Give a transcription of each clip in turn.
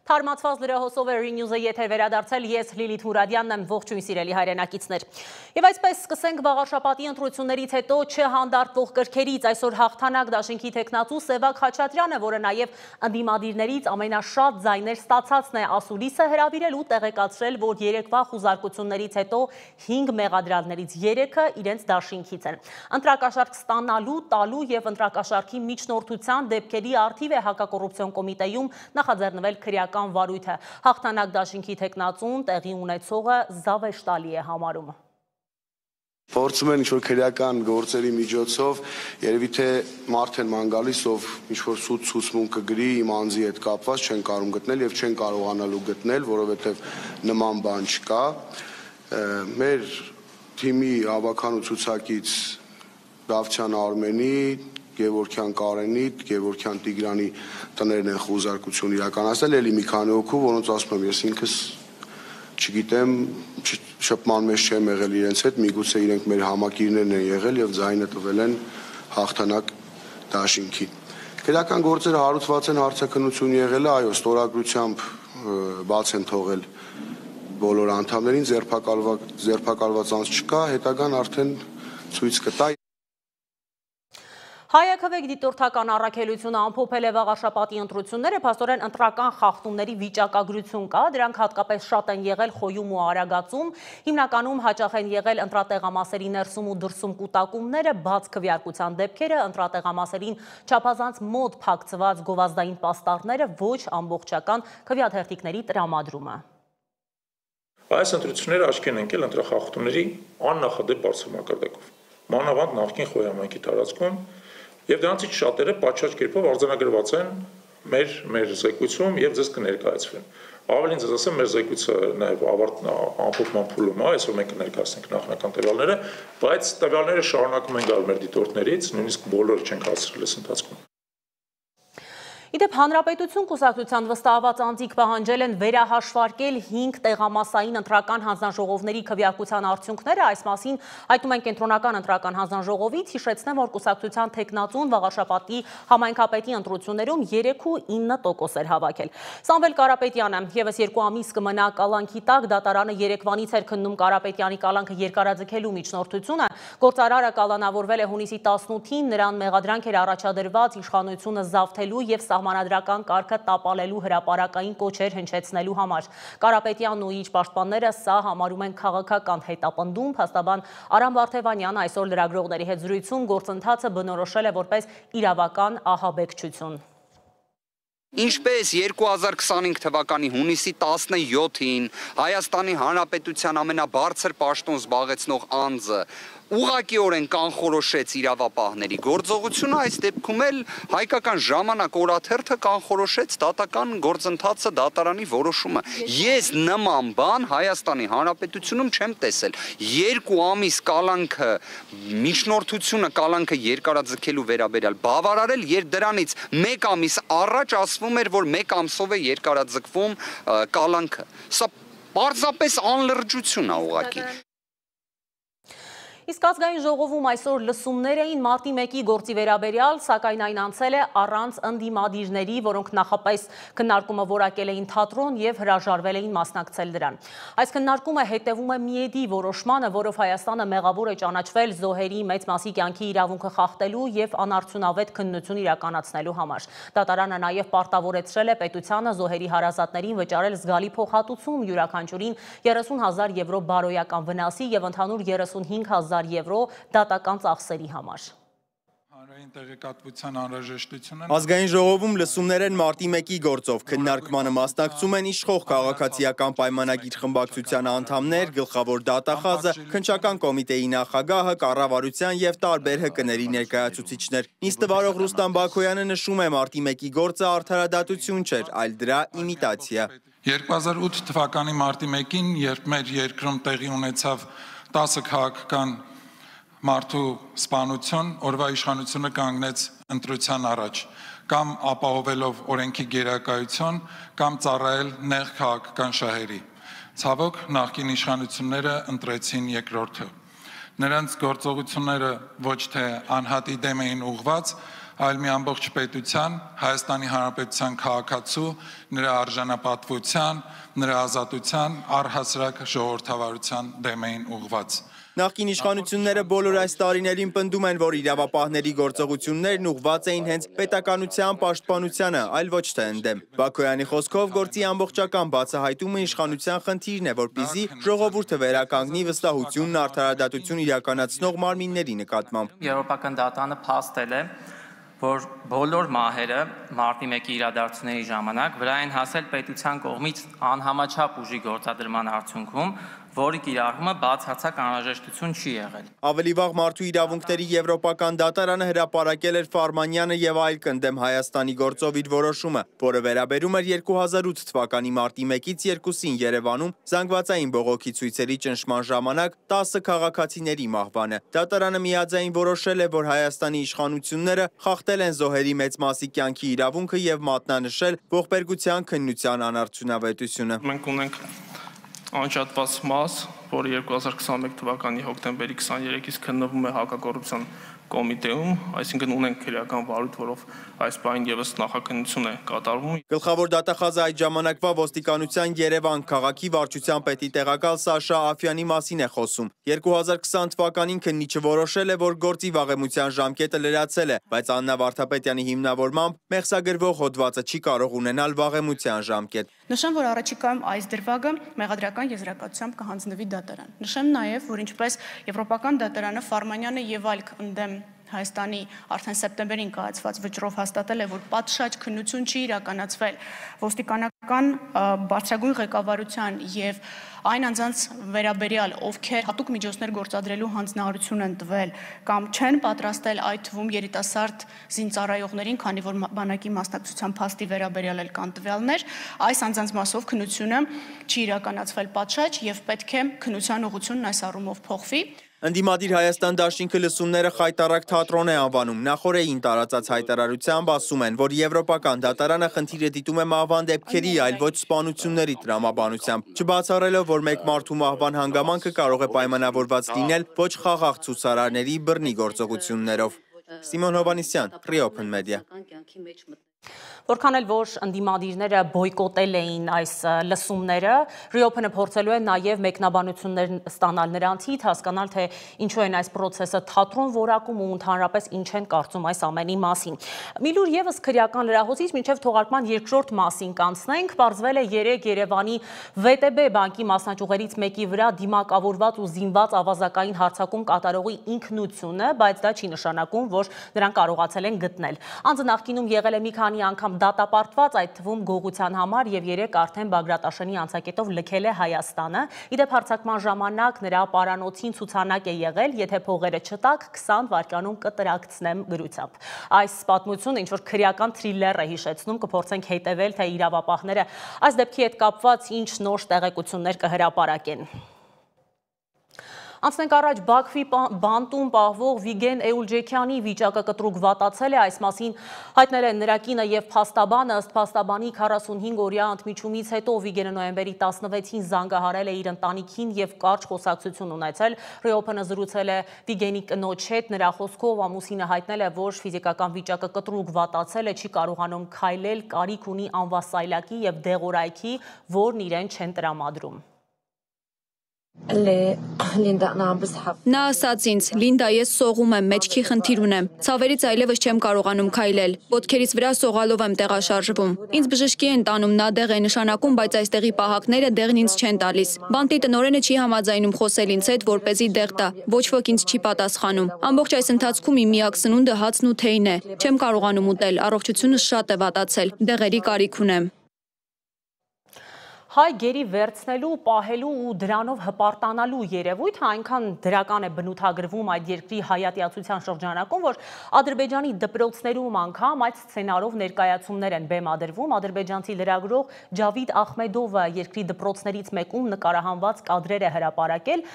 Թարմացված լրահոսով է Renews-ը եթեր վերադարձել, ես Լիլիթ Մուրադյանն եմ, ողջույն սիրելի հայրենակիցներ։ Եվ այսպես սկսենք վաղարշապատի ընտրություններից հետո չհանդարտվող կրքերից, այսօր հաղթանակ դաշինքի թեկնածու Սևակ Խաչատրյանը, որը նաև ընդդիմադիրներից ամենաշատ ձայներ ստացածն է, ասուլիսը հրավիրել ու տեղեկացրել, որ երեկվա խուզարկություններից հետո 5 մեղադրյալներից 3-ը իրենց դաշինքից են։ Ընտրակաշարք ստանալու, տալու եւ ընտրակաշարքի միջնորդության դեպքերի արդիվ է հակակոռուպցիոն կոմիտեում նախաձեռնվել քրեական վարույթը։ Հաղթանակ դաշինքի թեկնածուն տեղի ունեցողը զավեշտալի է համարում։ Փորձում են ինչ-որ քրեական գործերի միջոցով, երևի թե մարդ են ման գալիս, ով ինչ-որ սուտ ցուցմունք կգրի իմ անձի հետ կապված, չեն կարող գտնել եւ չեն կարողանալու գտնել, որովհետեւ նման բան չկա։ Մեր թիմի ավականու ցուցակից Դավթյան Արմենի, Գևորգյան Կարենի, Գևորգյան Տիգրանի տներն են խուզարկություն իրականացնել, էլի մի քանի հոգու, որոնց ասում եմ, ես ինքս չգիտեմ, շփման մեջ չեմ եղել իրենց հետ, միգուցե իրենք մեր համակիրներն են եղել եւ ձայնը տվել են հաղթանակ դաշինքին։ Քրեական գործերը հարուցված են, հարցաքննություն եղել է, այո, ստորագրությամբ բաց են թողել բոլոր անդամներին, ձերբակալված անձ չկա, հետագան արդեն ցույց կտա։ Հայաքվեկ դիտորդական առաքելությունը ամփոփել է վաղարշապատի ընտրությունները, փաստորեն ընտրական խախտումների վիճակագրություն կա, դրանք հատկապես շատ են եղել Խոյում ու Արագածում, հիմնականում հաճախ են եղել ընտրատեղամասերի ներսում ու դրսում կուտակումները, բաց քվեարկության դեպքերը, ընտրատեղամասերին չափազանց մոտ փակցված գովազդային պաստառները, ոչ ամբողջական քվեաթերթիկների տրամադրումը։ Այս ընտրությունները աչքի են ընկել ընտրախախտումների աննախադեպ բարձր մակարդակով, մանավանդ նախկին Խոյամայնքի տարածքում, եւ դրանցից շատերը պատշաճ կերպով արձանագրված են մեր զեկույցում եւ ձեզ կներկայացվեն։ Ավելին ձեզ ասեմ, մեր զեկույցը նաեւ ամփոփման փուլում է, այսօր մենք կներկայացնենք նախնական տվյալները, բայց տվյալները շարունակում են գալ մեր դիտորդներից, նույնիսկ բոլորը չենք հասցրել այս ընթացքում։ Իդեպ Հանրապետություն կուսակցության վստահված անձիկ պահանջել են վերահաշվարկել 5 տեղամասային ընտրական հանձնաժողովների քվեարկության արդյունքները, այս մասին հայտնում են կենտրոնական ընտրական հանձնաժողովից, հիշեցնեմ, որ կուսակցության թեկնածուն վաղարշապատի համայնքապետի ընտրություններում 3,9% էր հավաքել։ Սամվել Կարապետյանը եւս 2 ամիս կմնա կալանքի տակ, դատարանը Երևանից էր քննում Կարապետյանի կալանքը երկարաձգելու միջնորդությունը, գործարարը կալանավորվել է հունիսի 18-ին, նրան մեղադրանք էր առաջադրված իշխանությունը զավթելու եւ սահմանադրական կարգը տապալելու հրապարակային կոչեր հնչեցնելու համար։ Կարապետյանն ու իր պաշտպանները սա համարում են քաղաքական հետապնդում, փաստաբան Արամ Վարդևանյանը այսօր լրագրողների հետ զրույցում գործընթացը բնորոշել է որպես իրավական ահաբեկչություն։ Ինչպես 2025 թվականի հունիսի 17-ին Հայաստանի Հանրապետության ամենաբարձր պաշտոն զբաղեցնող անձը ուղղակիորեն կանխորոշեց իրավապահների գործողությունը, այս դեպքում էլ հայկական ժամանակ օրաթերթը կանխորոշեց դատական գործընթացը, դատարանի որոշումը։ Ես նման բան Հայաստանի Հանրապետությունում չեմ տեսել։ 2 ամիս կալանքը, միջնորդությունը կալանքը երկարաձգելու վերաբերյալ բավարարել, երբ դրանից 1 ամիս առաջ ասվում էր, որ 1 ամսով է երկարաձգվում կալանքը։ Սա պարզապես անլրջություն է ուղղակի։ Իսկ ազգային ժողովում այսօր լսումներ էին մարտի 1-ի գործի վերաբերյալ, սակայն այն անցել է առանց ընդդիմադիրների, որոնք նախապես քննարկումը որակել էին թատրոն եւ հրաժարվել էին մասնակցել դրան։ Այս քննարկումը հետևում է ՄԻԵԴ-ի որոշմանը, որով Հայաստանը մեղավոր է ճանաչվել զոհերի մեծ մասի կյանքի իրավունքը խախտելու եւ անարդյունավետ քննություն իրականացնելու համար։ Դատարանը նաեւ պարտավորեցրել է պետությանը զոհերի հարազատներին վճարել զգալի փոխհատուցում, յուրաքանչյուրին 30,000 եվրո բարոյական վնասի եւ ընդհանուր 35,000 եվրո դատական ծախսերի համար։ Ազգային ժողովում լսումներ են մարտի 1-ի գործով, քննարկմանը մասնակցում են իշխող քաղաքացիական պայմանագիր խմբակցության անդամներ, գլխավոր դատախազը, քննչական կոմիտեի նախագահը, կառավարության եւ տարբեր ՀԿ-ների ներկայացուցիչներ։ Նիստ վարող Ռուստամ Բաքոյանը նշում է մարտի 1-ի գործը արդարադատություն չէր, այլ դրա իմիտացիա։ 2008 թվականի մարտի 1-ին, երբ մեր երկրում տեղի ունեցավ 10 քաղաքական մարդու սպանություն, օրվա իշխանությունը կանգնեց ընտրության առաջ, կամ ապահովելով օրենքի գերակայություն, կամ ծառայել նեղ քաղաքական շահերի։ Ցավոք, նախկին իշխանությունները ընտրեցին երկրորդը։ Նրանց գործողությունները ոչ թե անհատի դեմ էին ուղղված, այլ մի ամբողջ պետության, Հայաստանի Հանրապետության քաղաքացու, նրա արժանապատվության, նրա ազատության, առհասարակ ժողովրդավարության դեմ էին ուղղված։ Նախկին իշխանությունները բոլոր այս տարիներին պնդում են, որ իրավապահների գործողություններն ուղղված էին հենց պետականության պաշտպանությանը, այլ ոչ թե ընդդեմ։ Բաքոյանի խոսքով գործի ամբողջական բացահայտումը իշխանության խնդիրն է, որպեսզի ժողովուրդը վերականգնի վստահությունն արդարադատություն իրականացնող մարմինների նկատմամբ։ Եվրոպական դատարանը փաստել է, որ բոլոր մահերը մարտի 1-ի իրադարձությունների ժամանակ վրա են հասել պետության կողմից անհամաչափ ուժի գործադրման արդյունքում, որի կիրառումը բացարձակ անհրաժեշտություն չի եղել։ Ավելի վաղ մարդու իրավունքների եվրոպական դատարանը հրապարակել էր Ֆարմանյանը եւ այլ կնդեմ Հայաստանի գործով իր որոշումը, որը վերաբերում էր 2008 թվականի մարտի 1-ից 2-ին Երևանում զանգվածային բողոքի ցույցերի ճնշման ժամանակ 10 քաղաքացիների մահվանը։ Դատարանը միաձայն որոշել է, որ Հայաստանի իշխանությունները խախտել են զոհերի մեծ մասի կյանքի իրավունքը եւ մատնանշել ողբերգության քննության անարդյունավետությունը։ Մենք ունենք անջատված մաս, որը 2021 թվականի հոկտեմբերի 23-ից քննվում է հակակոռուպցիոն կոմիտեում, այսինքն ունենք քրեական վարույթ, որով այս բան եւս նախաքննություն է կատարվում։ Գլխավոր դատախազը այդ ժամանակվա ոստիկանության Երևան քաղաքի վարչության պետի տեղակալ Սաշա Աֆյանի մասին է խոսում։ 2020 թվականին քննիչը որոշել է, որ գործի վաղեմության ժամկետը լրացել է, բայց Աննա Վարդապետյանի հիմնավորմամբ մեղսագրվող հոդվածը չի կարող ունենալ վաղեմության ժամկետ։ Նշեմ, որ առաջիկայում այս դրվագը մեղադրական եզրակացությամբ կհանձնվի դատարան։ Նշեմ նաև, որ ինչպես Եվրոպական դատարանը Ֆարմանյանը եւ այլ ընդդեմ Հայաստանի արդեն սեպտեմբերին կայացված վճռով հաստատել է, որ պատշաճ քննություն չի իրականացվել ոստիկանական բարձրագույն ղեկավարության եւ այն անձանց վերաբերյալ, ովքեր հատուկ միջոցներ գործադրելու հանձնարարություն են տվել կամ չեն պատրաստել այդ թվում երիտասարդ զինծառայողներին, քանի որ բանակի մասնակցության փաստի վերաբերյալ էլ կան տվյալներ, այս անձանց մասով քննությունը չի իրականացվել պատշաճ եւ պետք է քննության ուղղությունն այս առումով փոխվի։ Ընդդիմադիր Հայաստան դաշինքը լսումները խայտառակ թատրոն է անվանում։ Նախորդին տարածած հայտարարությամբ ասում են, որ Եվրոպական դատարանը խնդիրը դիտում է մահվան դեպքերի, այլ ոչ սպանությունների տրամաբանությամբ, չբացառելով, որ մեկ մարդու մահվան հանգամանքը կարող է պայմանավորված լինել ոչ խաղաղ ցուցարարների բռնի գործողություններով։ Սիմոն Հովանիսյան, Reopen Media։ Որքան էլ որ ընդդիմադիրները բոյկոտել էին այս լսումները, Reopen-ը փորձելու է նաև մեկնաբանություններ ստանալ նրանցից, հասկանալ, թե ինչու են այս process-ը թատրոն որակում ու ընդհանրապես ինչ են կարծում այս ամենի մասին։ Մի լուր եւս քրեական լրահոսից մինչև թողարկման երկրորդ մասին կանցնենք, պարզվել է 3 Երևանի VTB բանկի մասնաճյուղերից մեկի վրա դիմակավորված ու զինված ավազակային հարձակում կատարողի ինքնությունը, բայց դա չի նշանակում, որ նրան կարողացել են գտնել։ Անձը նախկինում եղել է մի քանի անգամ դատապարտված, այդ թվում գողության համար եւ 3 արդեն Բագրատաշենի անցակետով լքել է Հայաստանը։ Իդեպ հարձակման ժամանակ նրա պարանոցին ցուցանակ է եղել, եթե փողերը չտակ 20 վայրկյանում կտրակցնեմ գրությամբ։ Այս պատմությունը ինչ որ քրեական թրիլեր է հիշեցնում, կփորձենք հետևել, թե իրավապահները այս դեպքի հետ կապված ինչ նոր տեղեկություններ կհրապարակեն։ Անցնենք առաջ Բաքվի բանտում պահվող Վիգեն Էուլջեքյանի վիճակը կտրուկ վատացել է, այս մասին հայտնել են նրա կինը եւ փաստաբանը, ըստ փաստաբանի 45-օրյա ընդմիջումից հետո Վիգենը նոյեմբերի 16-ին զանգահարել է իր ընտանիքին եւ կարճ խոսակցություն ունեցել։ Reopen-ը զրուցել է Վիգենի կնոջ հետ, նրա խոսքով ամուսինը հայտնել է, որ ֆիզիկական վիճակը կտրուկ վատացել է, չի կարողանում քայլել, կարիք ունի անվասայլակի եւ դեղորայքի, որն իրեն չեն տրամադրում։ Նա ասաց ինձ, Լինդա, ես սողում եմ, մեջքի խնդիր ունեմ, ցավերից այլևս չեմ կարողանում քայլել, ոտքերից վրա սողալով եմ տեղաշարժվում։ Ինձ բժշկի են տանում, նա դեղ է նշանակում, բայց այստեղի պահակները դեղն ինձ չեն տալիս։ Բանտի տնօրենը չի համաձայնում խոսել ինձ հետ, որպեսզի դեղ տա, ոչ ոք ինձ չի պատասխանում։ Ամբողջ այս ընթացքում իմ միակ սնունդը հացն ու թեյն է, չեմ կարողանում ուտել, առողջությունս շատ է վատացել, դեղերի կարիք ունեմ։ Հայ գերի վերցնելու, պահելու ու դրանով հպարտանալու երևույթը այնքան դրական է բնութագրվում այդ երկրի հայատյացության շրջանակում, որ Ադրբեջանի դպրոցներում անգամ այդ սցենարով ներկայացումներ են բեմադրվում։ Ադրբեջանցի լրագրող Ջավիդ Ախմեդովը երկրի դպրոցներից մեկում նկարահանված կադրեր է հրապարակել։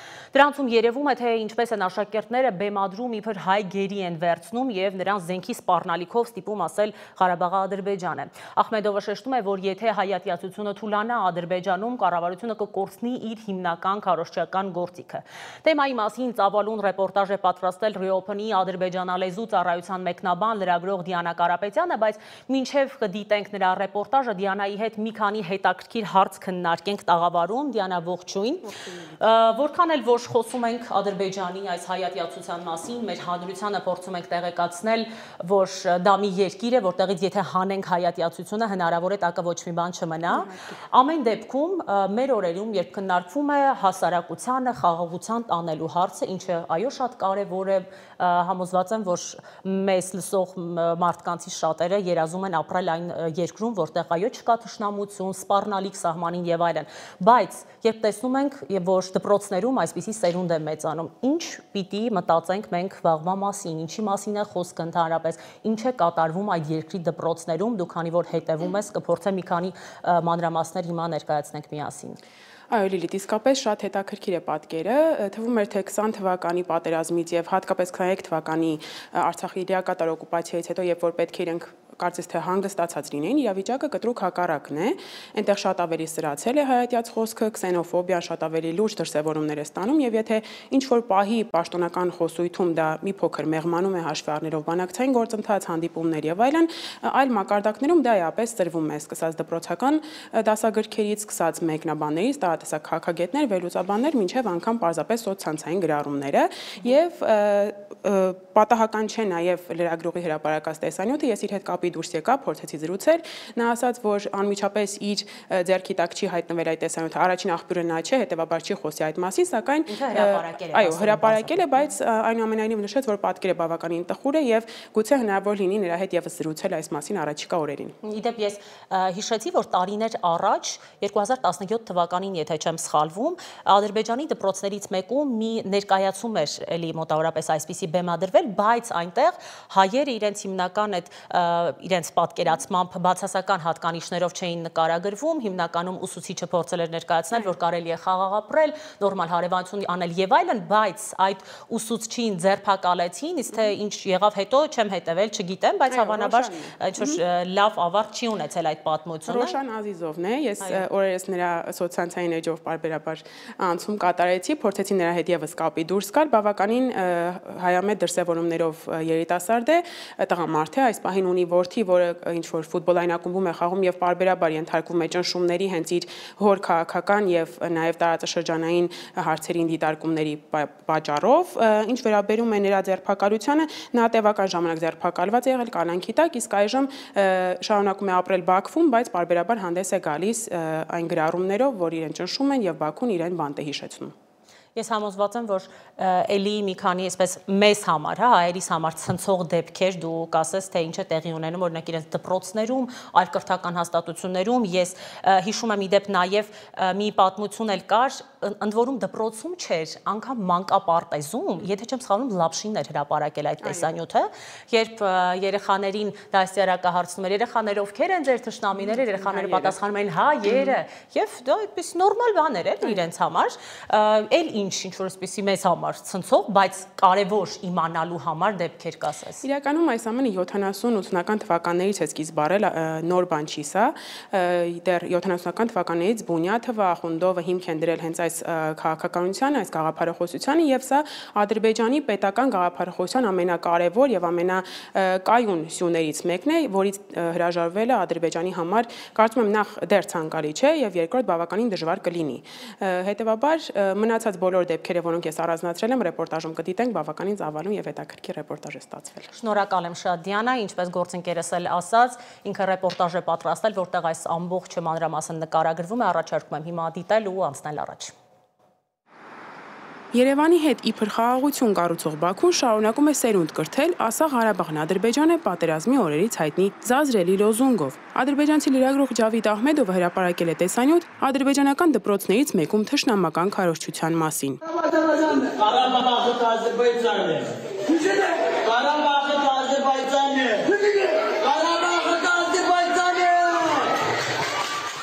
Դրանցում երևում է, թե ինչպես են աշակերտները բեմադրում իբր հայ գերի են վերցնում եւ նրանց զենքի սպառնալիքով ստիպում ասել Ղարաբաղի Ադրբեջանը։ Ախմեդովը շեշտում է, որ եթե հայատյացությունը թուլանա, Ադրբեջանում կառավարությունը կկորցնի իր հիմնական քարոզչական գործիքը։ Թեմայի մասին ծավալուն ռեպորտաժ է պատրաստել Reopen-ի ադրբեջանալեզու ծառայության մեկնաբան լրագրող Դիանա Կարապետյանը, բայց մինչև կդիտենք նրա ռեպորտաժը, Դիանայի հետ մի քանի հետաքրքիր հարց քննարկենք տաղավարում։ Դիանա, ողջույն։ Որքան էլ որ խոսում ենք Ադրբեջանի այս հայատյացության մասին, մեր հանրությանը փորձում ենք տեղեկացնել, որ դա մի երկիր է, որտեղից եթե հանենք հայատյացությունը, հնարավոր է տակը ոչ մի բան չմնա։ Ամեն դեպքում մեր օրերում, երբ քննարկվում է հասարակությանը խաղաղության տանելու հարցը, ինչը այո շատ կարևոր է, համոզված եմ, որ մեզ լսող մարդկանցից շատերը երազում են ապրել այն երկրում, որտեղ այո չկա թշնամություն, սպառնալիք սահմանին եւ այլն, բայց երբ տեսնում ենք, որ դպրոցներում այսպիսի սերունդ է մեծանում, ինչ պիտի մտածենք մենք վաղվա մասին, ինչի մասին է խոսքը ընդհանրապես, ինչ է կատարվում այդ երկրի դպրոցներում, դու քանի որ հետևում ես, կփորձեմ մի քանի մանրամասներ հիմա ներկայացնենք միասին։ Այո, Լիլիթ, իսկապես շատ հետաքրքիր է պատկերը, թվում էր թե 20 թվականի պատերազմից եւ հատկապես 22 թվականի Արցախի լիակատար օկուպացիայից հետո, երբ որ պետք է իրենք կարծես թե հանգստացած լինեն, իրավիճակը կտրուկ հակառակն է, այնտեղ շատ ավելի սրացել է հայատյաց խոսքը, քսենոֆոբիան շատ ավելի լուրջ դրսևորումներ է ստանում եւ եթե ինչ որ պահի պաշտոնական խոսույթում դա մի փոքր մեղմանում է հաշվի առնելով բանակցային գործընթաց, հանդիպումներ եւ այլն, այլ մակարդակներում դա էապես ծրվում է, սկսած դպրոցական դասագրքերից, սկսած մեկնաբաններից, տարատեսակ քաղաքագետներ, վերլուծաբաններ, մինչեւ անգամ պարզապես սոցցանցային գրառումները եւ պատահական չէ նաեւ լրագրողի հրապարակած տեսանյութը, ես իր հետ կապի դուրս եկա, փորձեցի զրուցել, նա ասաց, որ անմիջապես իր ձեռքի տակ չի հայտնվել այդ տեսանյութը, առաջին աղբյուրը նա չէ, հետեւաբար չի խոսի այդ մասին, սակայն այո, հրապարակել է, բայց այնուամենայնիվ նշեց, որ պատկերը բավականին տխուր է եւ գուցե հնարավոր լինի նրա հետ եւս զրուցել այս մասին առաջիկա օրերին։ Իդեպ ես հիշեցի, որ տարիներ առաջ 2017 թվականին, եթե չեմ սխալվում, Ադրբեջանի դպրոցներից մեկում մի ներկայացում էր էլի մոտավորապես այսպիսի բեմադրվել, բայց այնտեղ հայերը իրենց հիմնական այդ իրենց պատկերացմամբ բացասական հատկանիշներով չէին նկարագրվում, հիմնականում ուսուցիչը փորձել էր ներկայացնել, որ կարելի է խաղաղ ապրել, նորմալ հարևանություն անել եւ այլն, բայց այդ ուսուցչին ձերբակալեցին, իսկ թե ինչ եղավ հետո չեմ հետևել, չգիտեմ, բայց հավանաբար ինչ-որ լավ ավարտ չի ունեցել այդ պատմությունը։ Ռոշան Ազիզովն է, ես օրերս նրա սոցցանցային էջով պարբերաբար անցում կատարեցի, փորձեցի նրա հետ եւս կապի դուրս գալ, բավականին հայամետ դրսևորումներով երիտասարդ է, տղամարդ է, այս պահին ունի որդի, որը ինչ որ ֆուտբոլային ակումբում է խաղում եւ պարբերաբար ենթարկվում է ճնշումների հենց իր հոր քաղաքական եւ նաեւ տարածաշրջանային հարցերին դիտարկումների պատճառով, ինչ վերաբերում է նրա ձերբակալությանը, նա տևական ժամանակ ձերբակալված է եղել կանանքի տակ, իսկ այժմ շարունակում է ապրել Բաքվում, բայց պարբերաբար հանդես է գալիս այն գրառումներով, որ իրեն ճնշում են եւ Բաքուն իրեն բանտ է հիշեցնում։ Ես համոզված եմ, որ էլի մի քանի այսպես մեզ համար, հայերիս համար ցնցող դեպքեր դու կասես, թե ինչ է տեղի ունենում, օրինակ իրենց դպրոցներում, այլ կրթական հաստատություններում, ես հիշում եմ իդեպ նաև մի պատմություն էլ կար, ընդ որում դպրոցում չէր, անգամ մանկապարտեզում, եթե չեմ սխալվում, Լապշինն էր հրապարակել այդ տեսանյութը, երբ երեխաներին դաստիարակը հարցնում էր, երեխաները ովքեր են ձեր թշնամիները, երեխաները պատասխանում էին, հայերը, եւ դա այդպես նորմալ բան էր իրենց համար, էլ ինչ որ այսպեսի մեզ համար ցնցող, բայց կարևոր իմանալու համար դեպքեր կասես։ Իրականում այս ամենը 70-80-ական թվականներից է սկիզբ առել, նոր բան չի սա, դեռ 70-ական թվականներից Բունյաթովը, Ախունդովը հիմք են դրել հենց այս քաղաքականությանը, այս գաղափարախոսությանը եւ սա Ադրբեջանի պետական գաղափարախոսության ամենակարևոր եւ ամենակայուն սյուներից մեկն է, որից հրաժարվելը Ադրբեջանի համար կարծում եմ նախ դեռ ցանկալի չէ եւ երկրորդ բավականին դժվար կլինի։ Հետեւաբար մնացած բոլոր դեպքերը, որոնք ես առանձնացրել եմ, ռեպորտաժում կդիտենք, բավականին ծավալուն եւ հետաքրքիր ռեպորտաժ է ստացվել։ Շնորհակալ եմ շատ Դիանա, ինչպես գործընկերս էլ ասաց, ինքը ռեպորտաժ է պատրաստել, որտեղ այս ամբողջ մանրամասն նկարագրվում է, առաջարկում եմ հիմա դիտել ու անցնել առաջ։ Երևանի հետ իբր խաղաղություն կառուցող Բաքուն շարունակում է սերունդ կրթել «Ասա Ղարաբաղն Ադրբեջան է» պատերազմի օրերից հայտնի զազրելի լոզունգով։ Ադրբեջանցի լրագրող Ջավիդ Ահմեդովը հրապարակել է տեսանյութ ադրբեջանական դպրոցներից մեկում թշնամական քարոզչության մասին։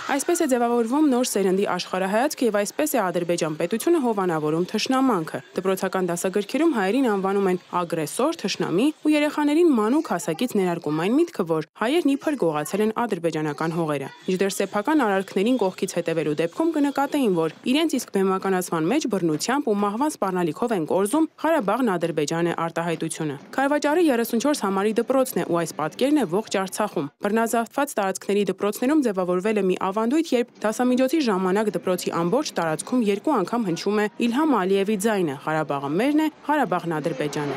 Այսպես է ձևավորվում նոր սերնդի աշխարհայացքը եւ այսպես է Ադրբեջան պետությունը հովանավորում թշնամանքը։ Դպրոցական դասագրքերում հայերին անվանում են ագրեսոր, թշնամի ու երեխաներին մանուկ հասակից ներարկում այն միտքը, որ հայերն իբր գողացել են ադրբեջանական հողերը։ Մինչդեռ սեփական արարքներին կողքից հետևելու դեպքում կնկատեին, որ իրենց իսկ բեմականացման մեջ բռնությամբ ու մահվան սպառնալիքով են կորզում Ղարաբաղն Ադրբեջան է արտահայտությունը։ Քարվաճարի 34 համարի դպրոցն է ու այս պատկերն է ողջ Արցախում։ Բռնազավթված տարածքների դպրոցներում ձևավորվել է մի ավանդույթ, երբ դասամիջոցի ժամանակ դպրոցի ամբողջ տարածքում երկու անգամ հնչում է Իլհամ Ալիևի ձայնը՝ Ղարաբաղը մերն է, Ղարաբաղն Ադրբեջանը։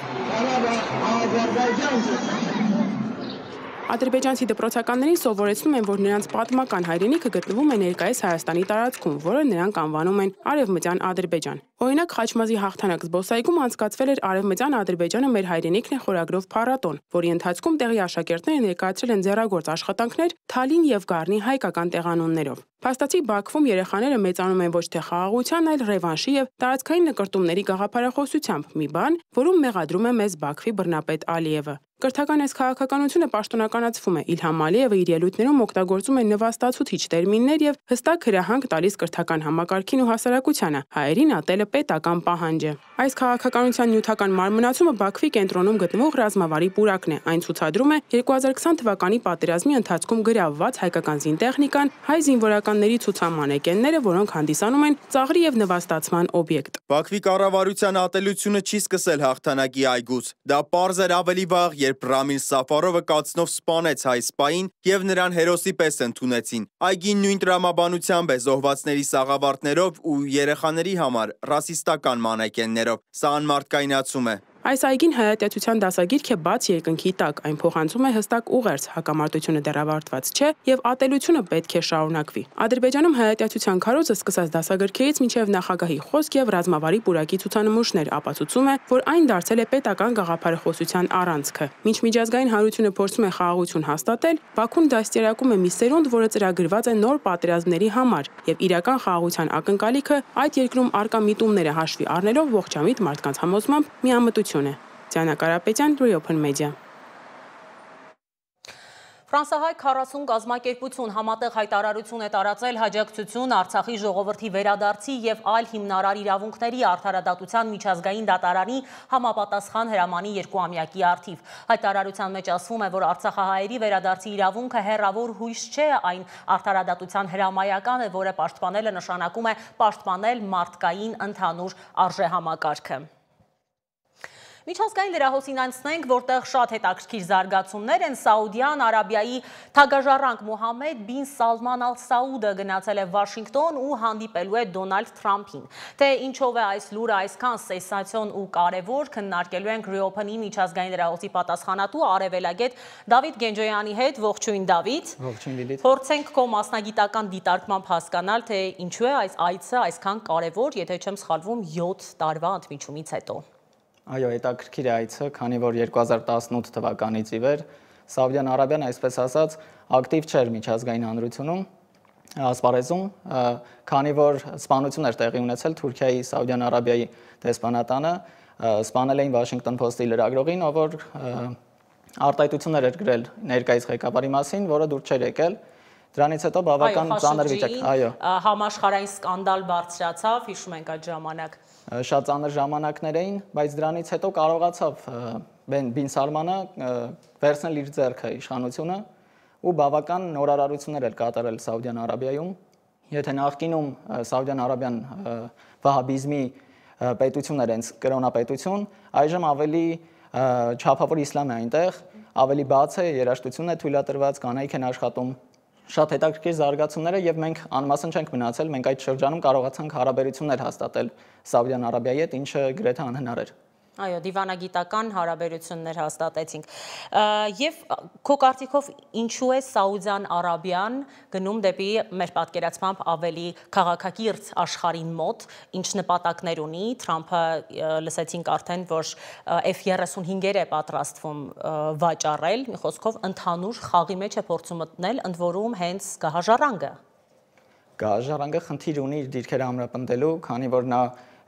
Ադրբեջանցի դպրոցականներին սովորեցնում են, որ նրանց պատմական հայրենիքը գտնվում է ներկայիս Հայաստանի տարածքում, որը նրանք անվանում են Արևմտյան Ադրբեջան։ Օրինակ Խաչմազի հաղթանակ զբոսայգում անցկացվել էր Արևմտյան Ադրբեջանը մեր հայրենիքն է խորագրով փառատոն, որի ընթացքում տեղի աշակերտները ներկայացրել են ձեռագործ աշխատանքներ Թալին եւ Գառնի հայկական տեղանուններով։ Փաստացի Բաքվում երեխաները մեծանում են ոչ թե խաղաղության, այլ ռևանշի եւ տարածքային նկրտումների գաղափարախոսությամբ, մի բան, որում մեղադրում է մեզ Բաքվի բռնապետ Ալիևը։ Կրթական այս քաղաքականությունը պաշտոնականացվում է։ Իլհամ Ալիևը իր ելույթներում օգտագործում է նվաստացուցիչ տերմիններ եւ հստակ հրահանգ տալիս կրթական համակարգին ու հասարակությանը։ Հայերին ատելը պետական պահանջ է։ Այս քաղաքականության նյութական մարմնացումը Բաքվի կենտրոնում գտնվող ռազմավարի պուրակն է։ Այն ցուցադրում է 2020 թվականի պատերազմի ընթացքում գրավված հայկական զինտեխնիկան, հայ զինվորականների ցուցամանեկենները, որոնք հանդիսանում են ծաղրի եւ նվաստացման օբյեկտ։ Բաքվի կառավարության ատելությունը չի սկսել հաղթանակի այգուց։ Դա պարզ էր ավելի վաղ, երբ Ռամիլ Սաֆարովը կացնով սպանեց հայ սպային եւ նրան հերոսի պես ընդունեցին։ Այգին նույն տրամաբանությամբ է զոհվածների սաղավարտներով ու երեխաների համար ռասիստական մանեկեններով։ Սա անմարդկայնացում է։ Այս այգին հայատյացության դասագիրք է բաց երկնքի տակ, այն փոխանցում է հստակ ուղերձ, հակամարտությունը դեռ ավարտված չէ եւ ատելությունը պետք է շարունակվի։ Ադրբեջանում հայատյացության քարոզը սկսած դասագրքերից մինչեւ նախագահի խոսք եւ ռազմավարի պուրակի ցուցանմուշներ ապացուցում է, որ այն դարձել է պետական գաղափարախոսության առանցքը։ Մինչ միջազգային հանրությունը փորձում է խաղաղություն հաստատել, Բաքուն դաստիարակում է մի սերունդ, որը ծրագրված է նոր պատերազմների համար եւ իրական խաղաղության ակնկալիքը այդ երկրում արկա միտումները հաշվի առնելով ողջամիտ մարդկանց համոզմամբ միամտություն է։ Ձյանա Կարապետյան, Open Media։ Ֆրանսահայ 40 կազմակերպություն համատեղ հայտարարություն է տարածել հաջակցություն Արցախի ժողովրդի վերադարձի եւ այլ հիմնարար իրավունքների արդարադատության միջազգային դատարանի համապատասխան հրամանի 2-ամյակի առթիվ։ Հայտարարության մեջ ասվում է, որ արցախահայերի վերադարձի իրավունքը հեռավոր հույս չէ, այն արդարադատության հրամայական է, որը պաշտպանելը նշանակում է պաշտպանել մարդկային ընդհանուր արժեհամակարգը։ Միջազգային լրահոսին անցնենք, որտեղ շատ հետաքրքիր զարգացումներ են։ Սաուդյան Արաբիայի թագաժառանգ Մոհամմեդ բին Սալման ալ Սաուդը գնացել է Վաշինգտոն ու հանդիպելու է Դոնալդ Թրամփին։ Թե ինչով է այս լուրը այսքան սենսացիոն ու կարևոր, քննարկելու ենք Reopen-ի միջազգային լրահոսի պատասխանատու արևելագետ Դավիթ Գենջոյանի հետ։ Ողջույն Դավիթ։ Ողջույն Լիլիթ։ Փորձենք քո մասնագիտական դիտարկմամբ հասկանալ, թե ինչու է այս այցը այսքան կարևոր, եթե չեմ սխալվում 7 տարվա ընդմիջումից հետո։ Այո, հետաքրքիր է այցը, քանի որ 2018 թվականից ի վեր Սաուդյան Արաբիան, այսպես ասած, ակտիվ չէր միջազգային հանրությունում, ասպարեզում, քանի որ սպանություն էր տեղի ունեցել Թուրքիայի Սաուդյան Արաբիայի դեսպանատանը, սպանել էին Washington Post-ի լրագրողին, ով որ արտահայտություններ էր գրել ներկայիս ղեկավարի մասին, որը դուր չէր եկել։ Դրանից հետո բավական ծանր վիճակ, այո, համաշխարհային սկանդալ բարձրացավ, հիշում ենք այդ ժամանակ։ Շատ ծանր ժամանակներ էին, բայց դրանից հետո կարողացավ Բին Սալմանը վերցնել իր ձեռքը իշխանությունը ու բավական նորարարություններ էր կատարել Սաուդյան Արաբիայում։ Եթե նախկինում Սաուդյան Արաբիան վահաբիզմի պետություն էր, հենց կրոնապետություն, այժմ ավելի չափավոր իսլամ է այնտեղ, ավելի բաց է, երաժշտություն է թույլատրված, կանայք են աշխատում։ Շատ հետաքրքիր զարգացումներ եւ մենք անմասն չենք մնացել, մենք այդ շրջանում կարողացանք հարաբերություններ հաստատել Սաուդյան Արաբիայի հետ, ինչը գրեթե անհնար էր։ Այո, դիվանագիտական հարաբերություններ հաստատեցինք։ Եվ քո կարծիքով ինչու է Սաուդյան Արաբիան գնում դեպի մեր պատկերացմամբ ավելի քաղաքակիրթ աշխարհին մոտ, ինչ նպատակներ ունի։ Թրամփը լսեցինք արդեն, որ F-35-եր է պատրաստվում վաճառել, մի խոսքով ընդհանուր խաղի մեջ է փորձում մտնել, ընդ որում հենց գահաժառանգը։ Գահաժառանգը խնդիր ունի իր դիրքերը ամրապնդելու, քանի որ նա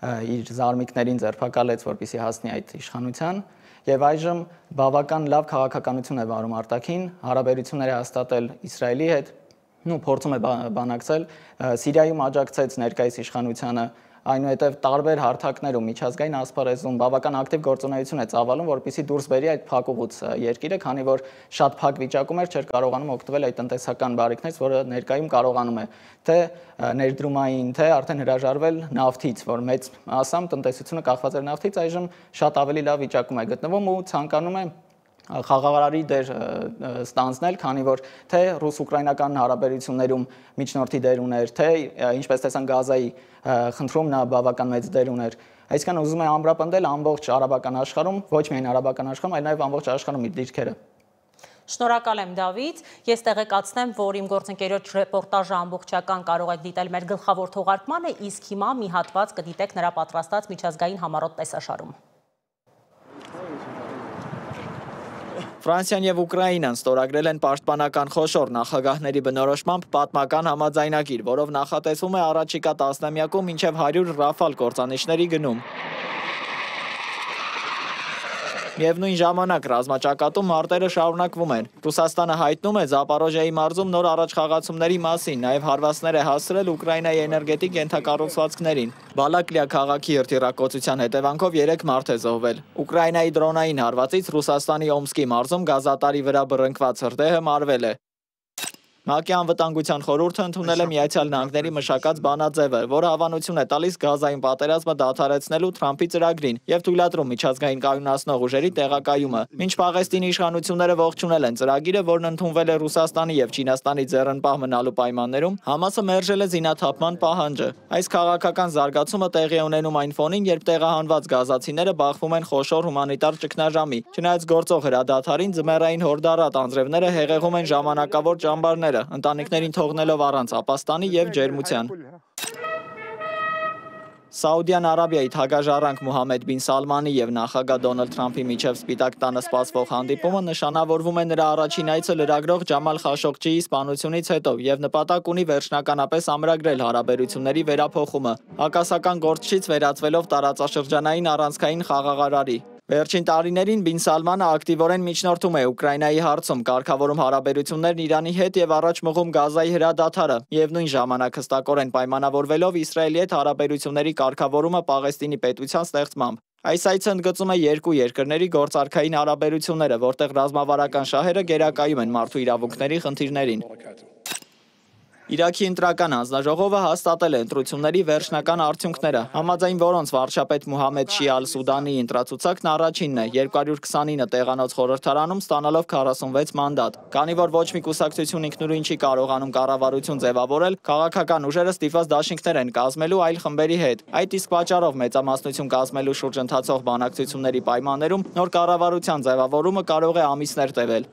իր զարմիկներին ձերբակալեց, որպեսզի հասնի այդ իշխանության, եւ այժմ բավական լավ քաղաքականություն է վարում արտաքին, հարաբերություններ է հաստատել Իսրայելի հետ, փորձում է բանակցել, Սիրիայում աջակցեց ներկայիս իշխանությանը, այնուհետև տարբեր հարթակներում միջազգային ասպարեզում բավական ակտիվ գործունեություն է ծավալում, որպեսզի դուրս բերի այդ փակուղուց երկիրը, քանի որ շատ փակ վիճակում էր, չէր կարողանում օգտվել այդ տնտեսական բարիքներից, որը ներկայում կարողանում է թե ներդրումային, թե արդեն հրաժարվել նավթից, որ մեծ մասամբ տնտեսությունը կախված էր նավթից, այժմ շատ ավելի լավ վիճակում է գտնվում ու ցանկանում է խաղաղարարի դեր ստանձնել, քանի որ թե ռուս-ուկրաինական հարաբերություններում միջնորդի դեր ուներ, թե ինչպես տեսան Գազայի խնդրում նա բավական մեծ դեր ուներ։ Այսինքն ուզում է ամրապնդել ամբողջ արաբական աշխարհում, ոչ միայն արաբական աշխարհում, այլ նաև ամբողջ աշխարհում իր դիրքերը։ Շնորհակալ եմ Դավիթ, ես տեղեկացնեմ, որ իմ գործընկերոջ ռեպորտաժը ամբողջական կարող եք դիտել մեր գլխավոր թողարկմանը, իսկ հիմա մի հատված կդիտեք նրա պատրաստած միջազգային համառոտ տեսաշարում։ Ֆրանսիան եւ Ուկրաինան ստորագրել են պաշտպանական խոշոր նախագահների բնորոշմամբ պատմական համաձայնագիր, որով նախատեսվում է առաջիկա տասնամյակում մինչև 100 Ռաֆալ կործանիչների գնում։ Միևնույն ժամանակ ռազմաճակատում մարտերը շարունակվում են։ Ռուսաստանը հայտնում է Զապորոժիայի մարզում նոր առաջխաղացումների մասին, նաև հարվածներ է հասցրել Ուկրաինայի էներգետիկ ենթակառուցվածքներին։ Բալակլիա քաղաքի հրթիռակոծության հետևանքով 3 մարդ է զոհվել։ Ուկրաինայի դրոնային հարվածից Ռուսաստանի Օմսկի մարզում գազատարի վրա բռնկված հրդեհը մարվել է։ ՄԱԿ-ի անվտանգության խորհուրդը ընդունել է Միացյալ Նահանգների մշակած բանաձևը, որը հավանություն է տալիս Գազայում պատերազմը դադարեցնելու Թրամփի ծրագրին եւ թույլատրում միջազգային կայունացնող ուժերի տեղակայումը։ Մինչ Պաղեստինի իշխանությունները ողջունել են ծրագիրը, որն ընդունվել է Ռուսաստանի եւ Չինաստանի ձեռնպահ մնալու պայմաններում, Համասը մերժել է զինաթափման պահանջը։ Այս քաղաքական զարգացումը տեղի է ունենում այն ֆոնին, երբ տեղահանված գազացիները բախվում են խոշոր հումանիտար ճգնաժամի։ Չնայած գործող հրադադարին ձմեռային հորդառատ անձրևները հեղեղում են ժամանակավոր ճամբարներ, ընտանիքներին թողնելով առանց ապաստանի եւ ջերմության։ Սաուդյան Արաբիայի թագաժառանգ Մոհամմեդ բին Սալմանի եւ նախագահ Դոնալդ Թրամփի միջև Սպիտակ տանը սպասվող հանդիպումը նշանավորվում է նրա առաջին այցը լրագրող Ջամալ Խաշոկջիի սպանությունից հետո եւ նպատակ ունի վերջնականապես ամրագրել հարաբերությունների վերափոխումը, հակասական գործչից վերածվելով տարածաշրջանային առանցքային խաղաղարարի։ Վերջին տարիներին Բին Սալմանը ակտիվորեն միջնորդում է Ուկրաինայի հարցում, կարգավորում հարաբերություններն Իրանի հետ եւ առաջ մղում Գազայի հրադադարը, միևնույն ժամանակ հստակորեն պայմանավորվելով Իսրայելի հետ հարաբերությունների կարգավորումը Պաղեստինի պետության ստեղծմամբ։ Այս այցը ընդգծում է երկու երկրների գործարքային հարաբերությունները, որտեղ ռազմավարական շահերը գերակայում են մարդու իրավունքների խնդիրներին։ Իրաքի ընտրական հանձնաժողովը հաստատել է ընտրությունների վերջնական արդյունքները, համաձայն որոնց վարչապետ Մոհամմեդ Շի ալ-Սուդանի ընտրացուցակն առաջինն է 229 տեղանոց խորհրդարանում ստանալով 46 մանդատ։ Քանի որ ոչ մի կուսակցություն ինքնուրույն չի կարողանում կառավարություն ձևավորել, քաղաքական ուժերը ստիպված դաշինքներ են կազմելու այլ խմբերի հետ։ Այդ իսկ պատճառով մեծամասնություն կազմելու շուրջ ընթացող բանակցությունների պայմաններում նոր կառավարության ձևավորումը կարող է ամիսներ տևել։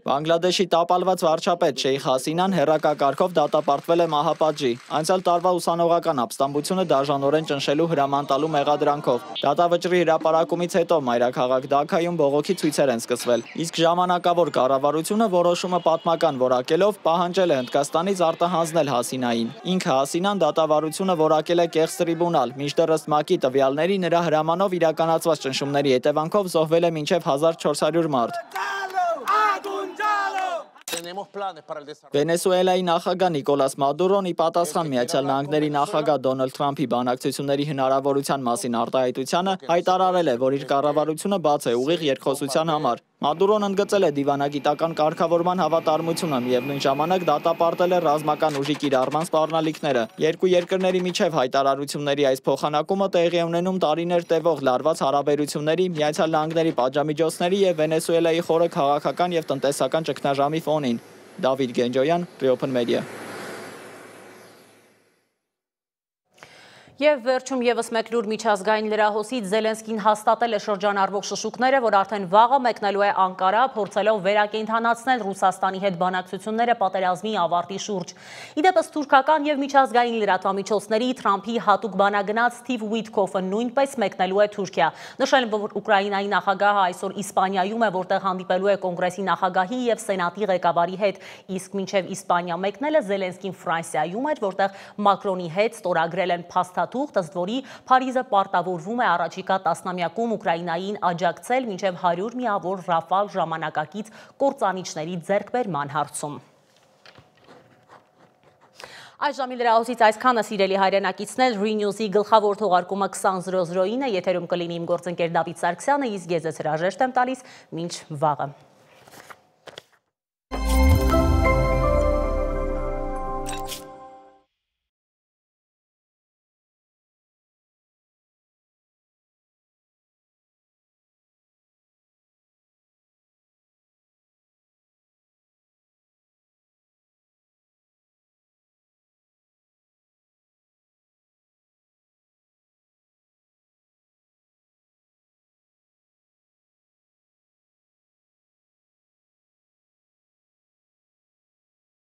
Բանգլադեշի տապալված վարչապետ Շեյխ Հասինան հեռակակարգով դատապարտվել է մահապատժի, անցյալ տարվա ուսանողական ապստամբությունը դաժանորեն ճնշելու հրաման տալու մեղադրանքով։ Դատավճռի հրապարակումից հետո մայրաքաղաք Դաքայում բողոքի ցույցեր են սկսվել, իսկ ժամանակավոր կառավարությունը որոշումը պատմական որակելով պահանջել է Հնդկաստանից արտահանձնել Հասինային։ Ինքը Հասինան դատավարությունը որակել է կեղծ տրիբունալ, մինչդեռ ըստ ՄԱԿ-ի տվյալների նրա հրամանով իրականացված ճնշումների հետևանքով զոհվել է մինչև 1400 մարդ։ Վենեսուելայի նախագահ Նիկոլաս Մադուրոն ի պատասխան Միացյալ Նահանգների նախագահ Դոնալդ Թրամփի բանակցությունների հնարավորության մասին արտահայտությանը հայտարարել է, որ իր կառավարությունը բաց է ուղիղ երկխոսության համար։ Մադուրոն ընդգծել է դիվանագիտական կարգավորման հավատարմությունը, միևնույն ժամանակ դատապարտել է ռազմական ուժի կիրառման սպառնալիքները։ Երկու երկրների միջև հայտարարությունների այս փոխանակումը տեղի է ունենում տարիներ տևող լարված հարաբերությունների, Միացյալ Նահանգների պատժամիջոցների եւ Վենեսուելայի խորը քաղաքական եւ տնտեսական ճգնաժամի ֆոնին։ Դավիթ Գենջոյան, Open Media։ Եվ վերջում եւս մեկ լուր միջազգային լրահոսից Զելենսկին հաստատել է շրջանառվող շշուկները, որ արդեն վաղը մեկնելու է Անկարա, փորձելով վերակենդանացնել Ռուսաստանի հետ բանակցությունները պատերազմի ավարտի շուրջ։ Իդեպս թուրքական եւ միջազգային լրատվամիջոցների Թրամփի հատուկ բանագնաց Սթիվ Ուիթքոֆը նույնպես մեկնելու է Թուրքիա։ Նշել եմ, որ Ուկրաինայի նախագահը այսօր Իսպանիայում է, որտեղ հանդիպելու է կոնգրեսի նախագահի եւ սենատի ղեկավարի հետ, իսկ մինչեւ Իսպանիա մեկնելը Զելենսկին Ֆրանսիայում էր, որտեղ Մակրոնի հետ ստորագրել են փաստաթուղթ, ըստ որի Փարիզը պարտավորվում է առաջիկա տասնամյակում Ուկրաինային աջակցել մինչև 100 միավոր Ռաֆալ ժամանակակից կործանիչների ձեռքբերման հարցում։ Այս ժամի լրահոսից այսքանը սիրելի հայրենակիցներ, Renews-ի գլխավոր թողարկումը 20:00-ին է, եթերում կլինի իմ գործընկեր Դավիթ Սարգսյանը, իսկ ես ձեզ հրաժեշտ եմ տալիս, մինչ վաղը։